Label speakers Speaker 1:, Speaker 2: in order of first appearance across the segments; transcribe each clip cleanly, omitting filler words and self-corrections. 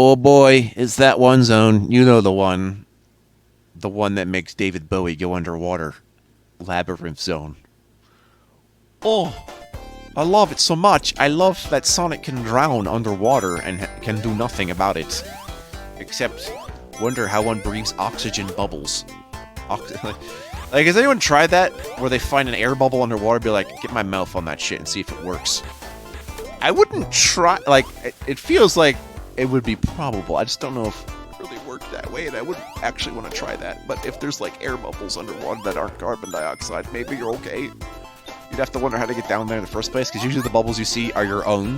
Speaker 1: Oh boy, it's that one zone. You know the one. The one that makes David Bowie go underwater. Labyrinth Zone. Oh, I love it so much. I love that Sonic can drown underwater and can do nothing about it. Except wonder how one breathes oxygen bubbles. Like, has anyone tried that? Where they find an air bubble underwater, be like, get my mouth on that shit and see if it works. I wouldn't try, like, it feels like it would be probable. I just don't know if it really worked that way, and I wouldn't actually want to try that. But if there's, like, air bubbles underwater that aren't carbon dioxide, maybe you're okay. You'd have to wonder how to get down there in the first place, because usually the bubbles you see are your own,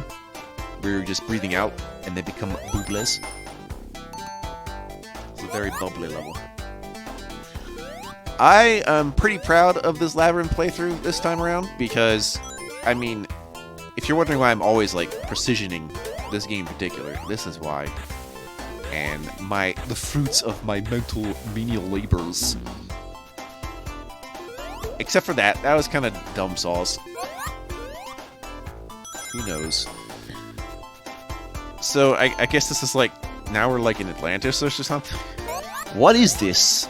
Speaker 1: where you're just breathing out, and they become bubbles. It's a very bubbly level. I am pretty proud of this Labyrinth playthrough this time around, because, I mean, if you're wondering why I'm always, like, precisioning this game in particular, this is why. And the fruits of my mental menial labors. Except for that was kind of dumb sauce. Who knows? So, I guess this is like, now we're like in Atlantis or something? What is this?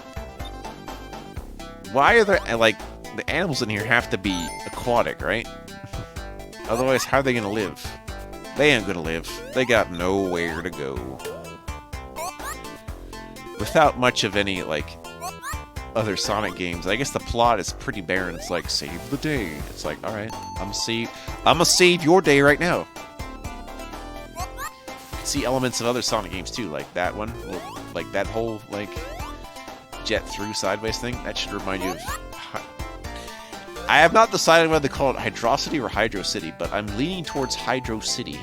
Speaker 1: Why are there, like, the animals in here have to be aquatic, right? Otherwise, how are they gonna live? They ain't gonna live. They got nowhere to go. Without much of any, like, other Sonic games, I guess the plot is pretty barren. It's like, save the day. It's like, alright, I'm gonna save your day right now. You can see elements of other Sonic games too, like that one, or like that whole, like, jet through sideways thing. That should remind you of... I have not decided whether to call it Hydrocity or Hydro City, but I'm leaning towards Hydro City.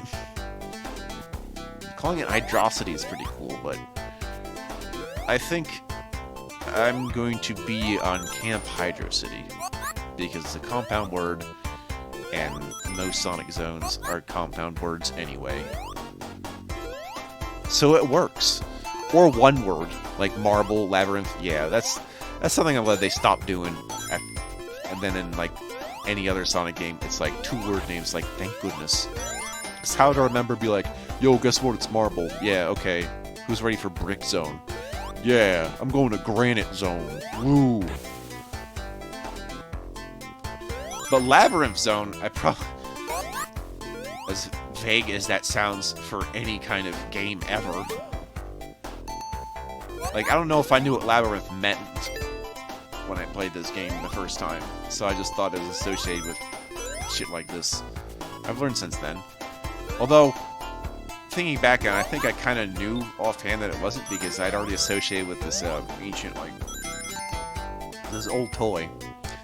Speaker 1: Calling it Hydrocity is pretty cool, but I think I'm going to be on Camp Hydro City, because it's a compound word, and most Sonic zones are compound words anyway. So it works. Or one word, like Marble, Labyrinth. Yeah, that's something I'm glad they stopped doing. And then in, like, any other Sonic game, it's like 2-word names, like, thank goodness. Because how to remember, be like, yo, guess what, it's Marble. Yeah, okay. Who's ready for Brick Zone? Yeah, I'm going to Granite Zone. Woo! But Labyrinth Zone, I probably... As vague as that sounds for any kind of game ever. Like, I don't know if I knew what Labyrinth meant when I played this game the first time, so I just thought it was associated with shit like this. I've learned since then. Although, thinking back on it, I think I kind of knew offhand that it wasn't, because I'd already associated with this ancient, like, this old toy.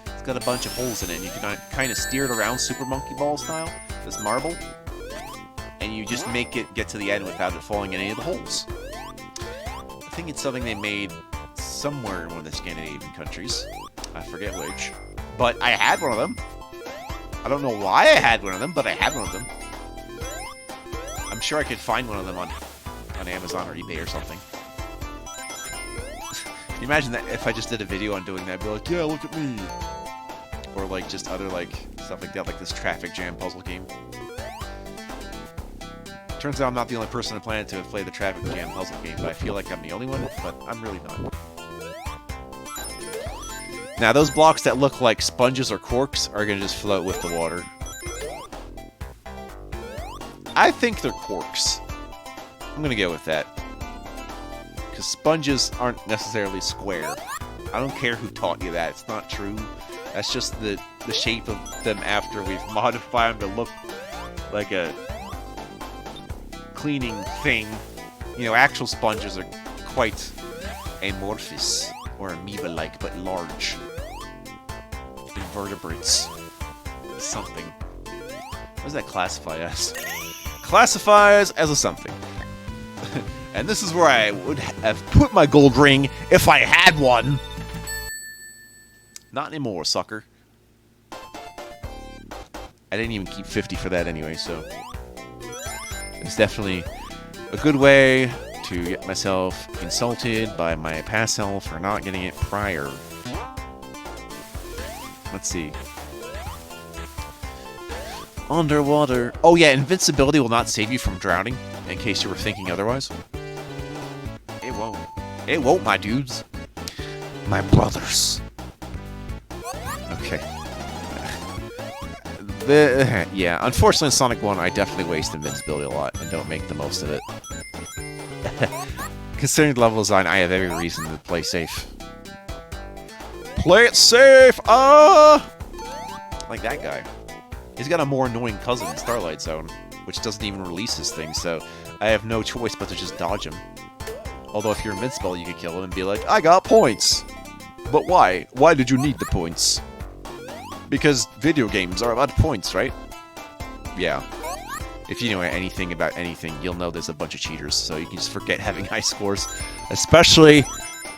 Speaker 1: It's got a bunch of holes in it, and you can kind of steer it around Super Monkey Ball style, this marble, and you just make it get to the end without it falling in any of the holes. I think it's something they made somewhere in one of the Scandinavian countries. I forget which. But I had one of them. I don't know why I had one of them, but I had one of them. I'm sure I could find one of them on Amazon or eBay or something. Can you imagine that if I just did a video on doing that? I'd be like, yeah, look at me. Or like just other like stuff like that, like this traffic jam puzzle game. Turns out I'm not the only person on the planet to have played the traffic jam puzzle game, but I feel like I'm the only one, but I'm really not. Now, those blocks that look like sponges or corks are going to just float with the water. I think they're corks. I'm going to go with that. Because sponges aren't necessarily square. I don't care who taught you that. It's not true. That's just the shape of them after we've modified them to look like a cleaning thing. You know, actual sponges are quite amorphous. Or amoeba-like, but large. Invertebrates. Something. What does that classify as? Classifies as a something. And this is where I would have put my gold ring if I had one. Not anymore, sucker. I didn't even keep 50 for that anyway, so... It's definitely a good way to get myself insulted by my past self for not getting it prior. Let's see. Underwater. Oh yeah, invincibility will not save you from drowning, in case you were thinking otherwise. It won't, my dudes. My brothers. Okay. Yeah, unfortunately in Sonic 1, I definitely waste invincibility a lot and don't make the most of it. Considering the level design, I have every reason to play safe. Play it safe! Like that guy. He's got a more annoying cousin in Starlight Zone, which doesn't even release his thing, so I have no choice but to just dodge him. Although if you're invincible, you could kill him and be like, I got points! But why? Why did you need the points? Because video games are about points, right? Yeah. If you know anything about anything, you'll know there's a bunch of cheaters, so you can just forget having high scores. Especially,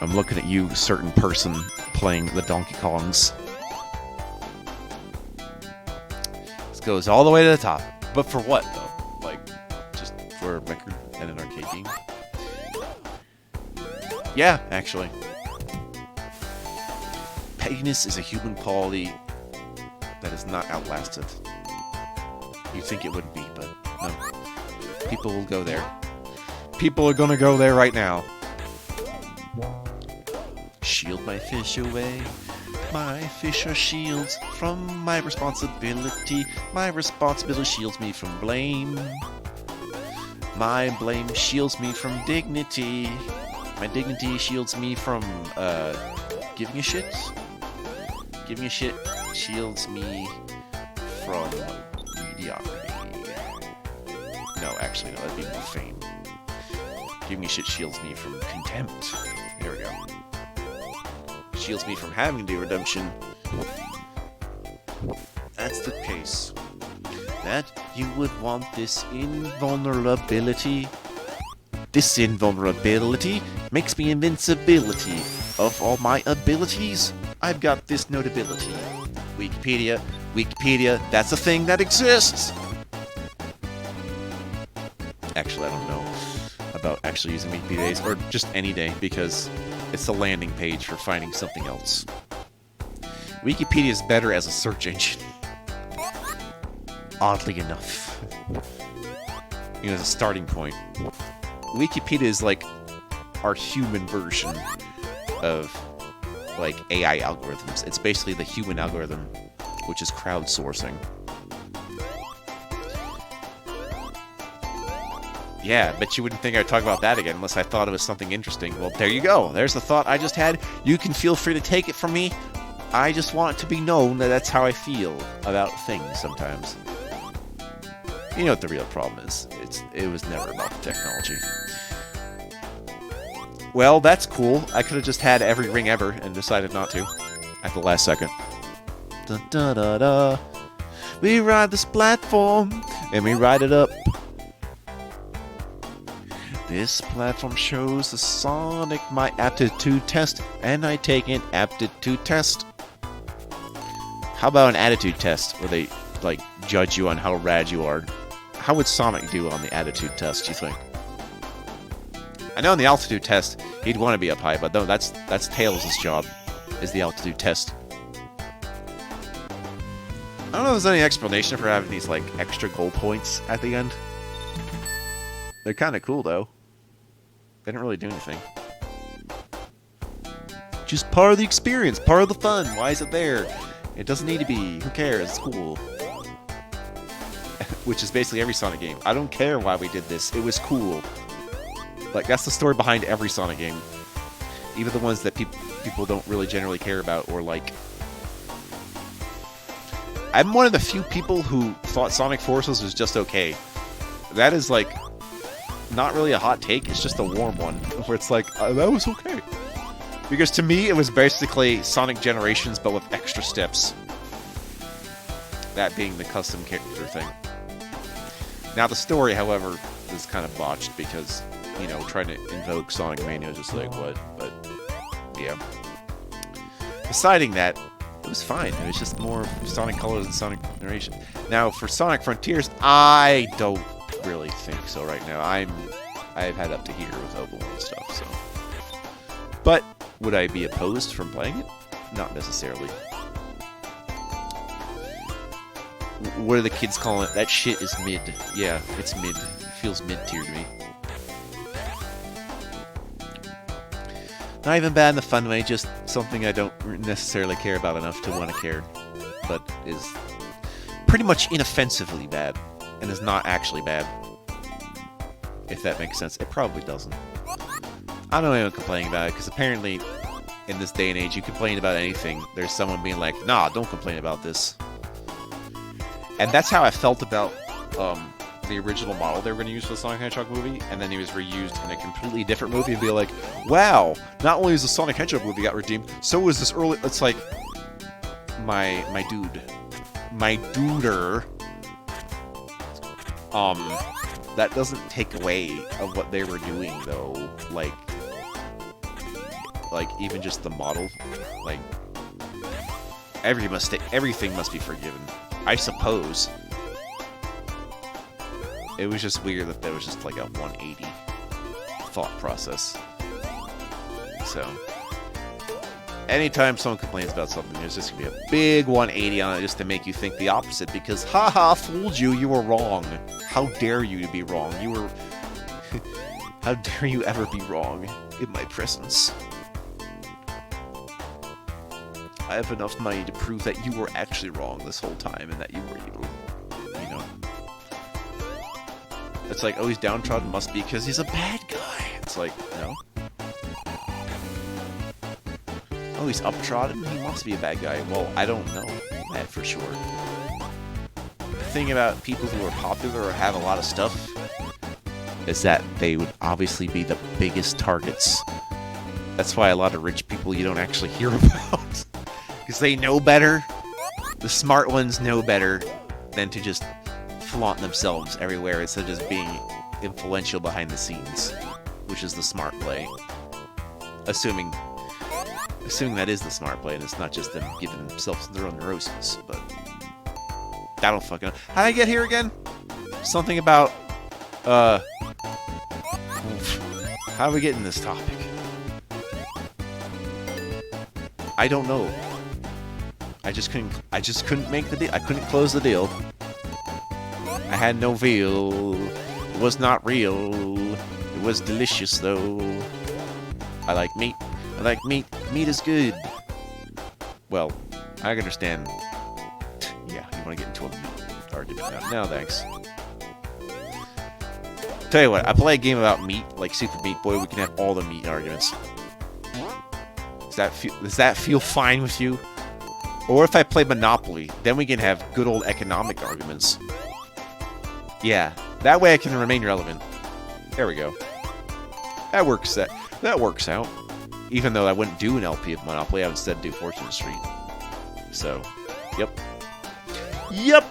Speaker 1: I'm looking at you, certain person, playing the Donkey Kongs. This goes all the way to the top. But for what, though? Like, just for a record and an arcade game? Yeah, actually. Pettiness is a human quality that is not outlasted. You'd think it would be, but no. People will go there. People are gonna go there right now. Shield my fish away. My fish are shields from my responsibility. My responsibility shields me from blame. My blame shields me from dignity. My dignity shields me from, giving a shit. Giving a shit shields me from mediocrity. No, actually, no, that'd be more fame. Giving a shit shields me from contempt. There we go. Shields me from having to do redemption. That's the case. That you would want this invulnerability. This invulnerability makes me invincibility. Of all my abilities, I've got this notability. Wikipedia, Wikipedia, that's a thing that exists! Actually, I don't know about actually using Wikipedia days, or just any day, because it's a landing page for finding something else. Wikipedia is better as a search engine. Oddly enough. You know, as a starting point. Wikipedia is like our human version of like AI algorithms. It's basically the human algorithm, which is crowdsourcing. Yeah, but you wouldn't think I'd talk about that again unless I thought it was something interesting. Well, there you go. There's the thought I just had. You can feel free to take it from me. I just want it to be known that that's how I feel about things sometimes. You know what the real problem is. It was never about the technology. Well, that's cool. I could have just had every ring ever and decided not to. At the last second. Da da da da. We ride this platform and we ride it up. This platform shows the Sonic my aptitude test, and I take an aptitude test. How about an attitude test, where they, like, judge you on how rad you are? How would Sonic do on the attitude test, do you think? I know on the altitude test, he'd want to be up high, but no, that's Tails' job, is the altitude test. I don't know if there's any explanation for having these, like, extra goal points at the end. They're kind of cool, though. They didn't really do anything. Just part of the experience, part of the fun. Why is it there? It doesn't need to be. Who cares? It's cool. Which is basically every Sonic game. I don't care why we did this. It was cool. Like, that's the story behind every Sonic game. Even the ones that people don't really generally care about or like. I'm one of the few people who thought Sonic Forces was just okay. That is, like, not really a hot take, it's just a warm one, where it's like, that was okay. Because to me, it was basically Sonic Generations, but with extra steps. That being the custom character thing. Now, the story, however, is kind of botched, because, you know, trying to invoke Sonic Mania is just like, what? But, yeah. Deciding that, it was fine. It was just more Sonic Colors and Sonic Generation. Now, for Sonic Frontiers, I don't really think so right now. I've had up to here with Opal and stuff, so. But would I be opposed from playing it? Not necessarily. What are the kids calling it? That shit is mid. Yeah, it's mid. It feels mid-tier to me. Not even bad in a fun way, just something I don't necessarily care about enough to want to care, but is pretty much inoffensively bad, and is not actually bad. If that makes sense. It probably doesn't. I don't know anyone complaining about it, because apparently, in this day and age, you complain about anything, there's someone being like, nah, don't complain about this. And that's how I felt about the original model they were going to use for the Sonic Hedgehog movie, and then he was reused in a completely different movie, and be like, wow, not only is the Sonic Hedgehog movie got redeemed, so was this early... It's like, my duder, that doesn't take away of what they were doing, though. Like even just the model, like, everything must be forgiven, I suppose. It was just weird that there was just like a 180 thought process. So, anytime someone complains about something, there's just gonna be a big 180 on it just to make you think the opposite, because haha, fooled you, you were wrong. How dare you to be wrong? You were... How dare you ever be wrong in my presence? I have enough money to prove that you were actually wrong this whole time and that you were evil. You know? It's like, oh, he's downtrodden, must be because he's a bad guy. It's like, no. Oh, he's uptrodden? He must be a bad guy. Well, I don't know that for sure. The thing about people who are popular or have a lot of stuff is that they would obviously be the biggest targets. That's why a lot of rich people you don't actually hear about. Because they know better. The smart ones know better than to just flaunt themselves everywhere instead of just being influential behind the scenes, which is the smart play. Assuming that is the smart play and it's not just them giving themselves their own neuroses, but I don't fucking know. How did I get here again? Something about, how do we get in this topic? I don't know. I just couldn't make the deal. I couldn't close the deal. I had no veal. It was not real. It was delicious, though. I like meat. I like meat. Meat is good. Well, I can understand. Yeah, you want to get into a meat argument now. No, thanks. Tell you what, I play a game about meat, like Super Meat Boy. We can have all the meat arguments. Does that feel fine with you? Or if I play Monopoly, then we can have good old economic arguments. Yeah, that way I can remain relevant. There we go. That works out. Even though I wouldn't do an LP of Monopoly, I would instead do Fortune Street. So, yep. Yep!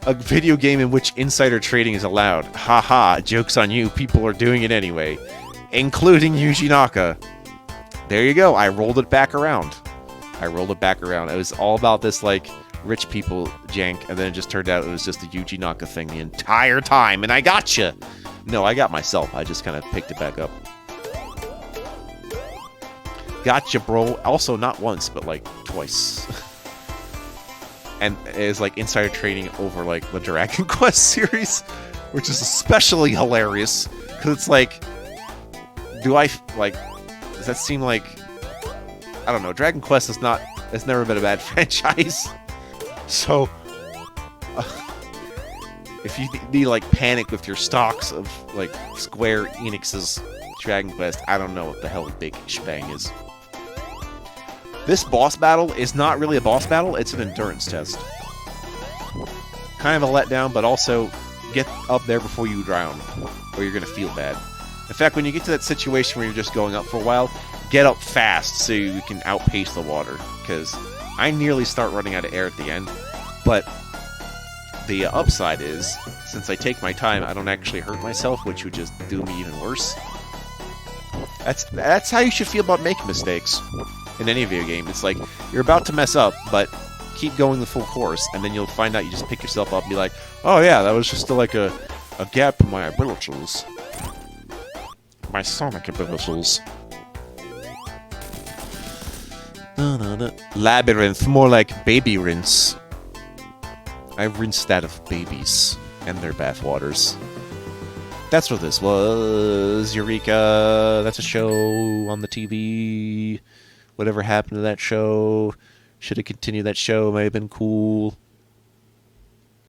Speaker 1: A video game in which insider trading is allowed. Haha, joke's on you, people are doing it anyway. Including Yuji Naka. There you go, I rolled it back around. It was all about this, like, rich people jank, and then it just turned out it was just a Yuji Naka thing the entire time, and I gotcha! No, I got myself. I just kind of picked it back up. Gotcha, bro. Also, not once, but, like, twice. And it's, like, insider trading over, like, the Dragon Quest series, which is especially hilarious, because it's like, does that seem like... I don't know, Dragon Quest has never been a bad franchise. So, if you need, like, panic with your stocks of, like, Square Enix's Dragon Quest, I don't know what the hell big shebang is. This boss battle is not really a boss battle, it's an endurance test. Kind of a letdown, but also get up there before you drown, or you're gonna feel bad. In fact, when you get to that situation where you're just going up for a while, get up fast so you can outpace the water, because I nearly start running out of air at the end, but the upside is, since I take my time, I don't actually hurt myself, which would just do me even worse. That's how you should feel about making mistakes in any video game. It's like, you're about to mess up, but keep going the full course, and then you'll find out you just pick yourself up and be like, oh yeah, that was just like a gap in my abilities. My Sonic abilities. Labyrinth, more like baby rinse. I rinsed that of babies and their bathwaters. That's what this was. Eureka. That's a show on the TV. Whatever happened to that show? Should have continued that show. Might have been cool.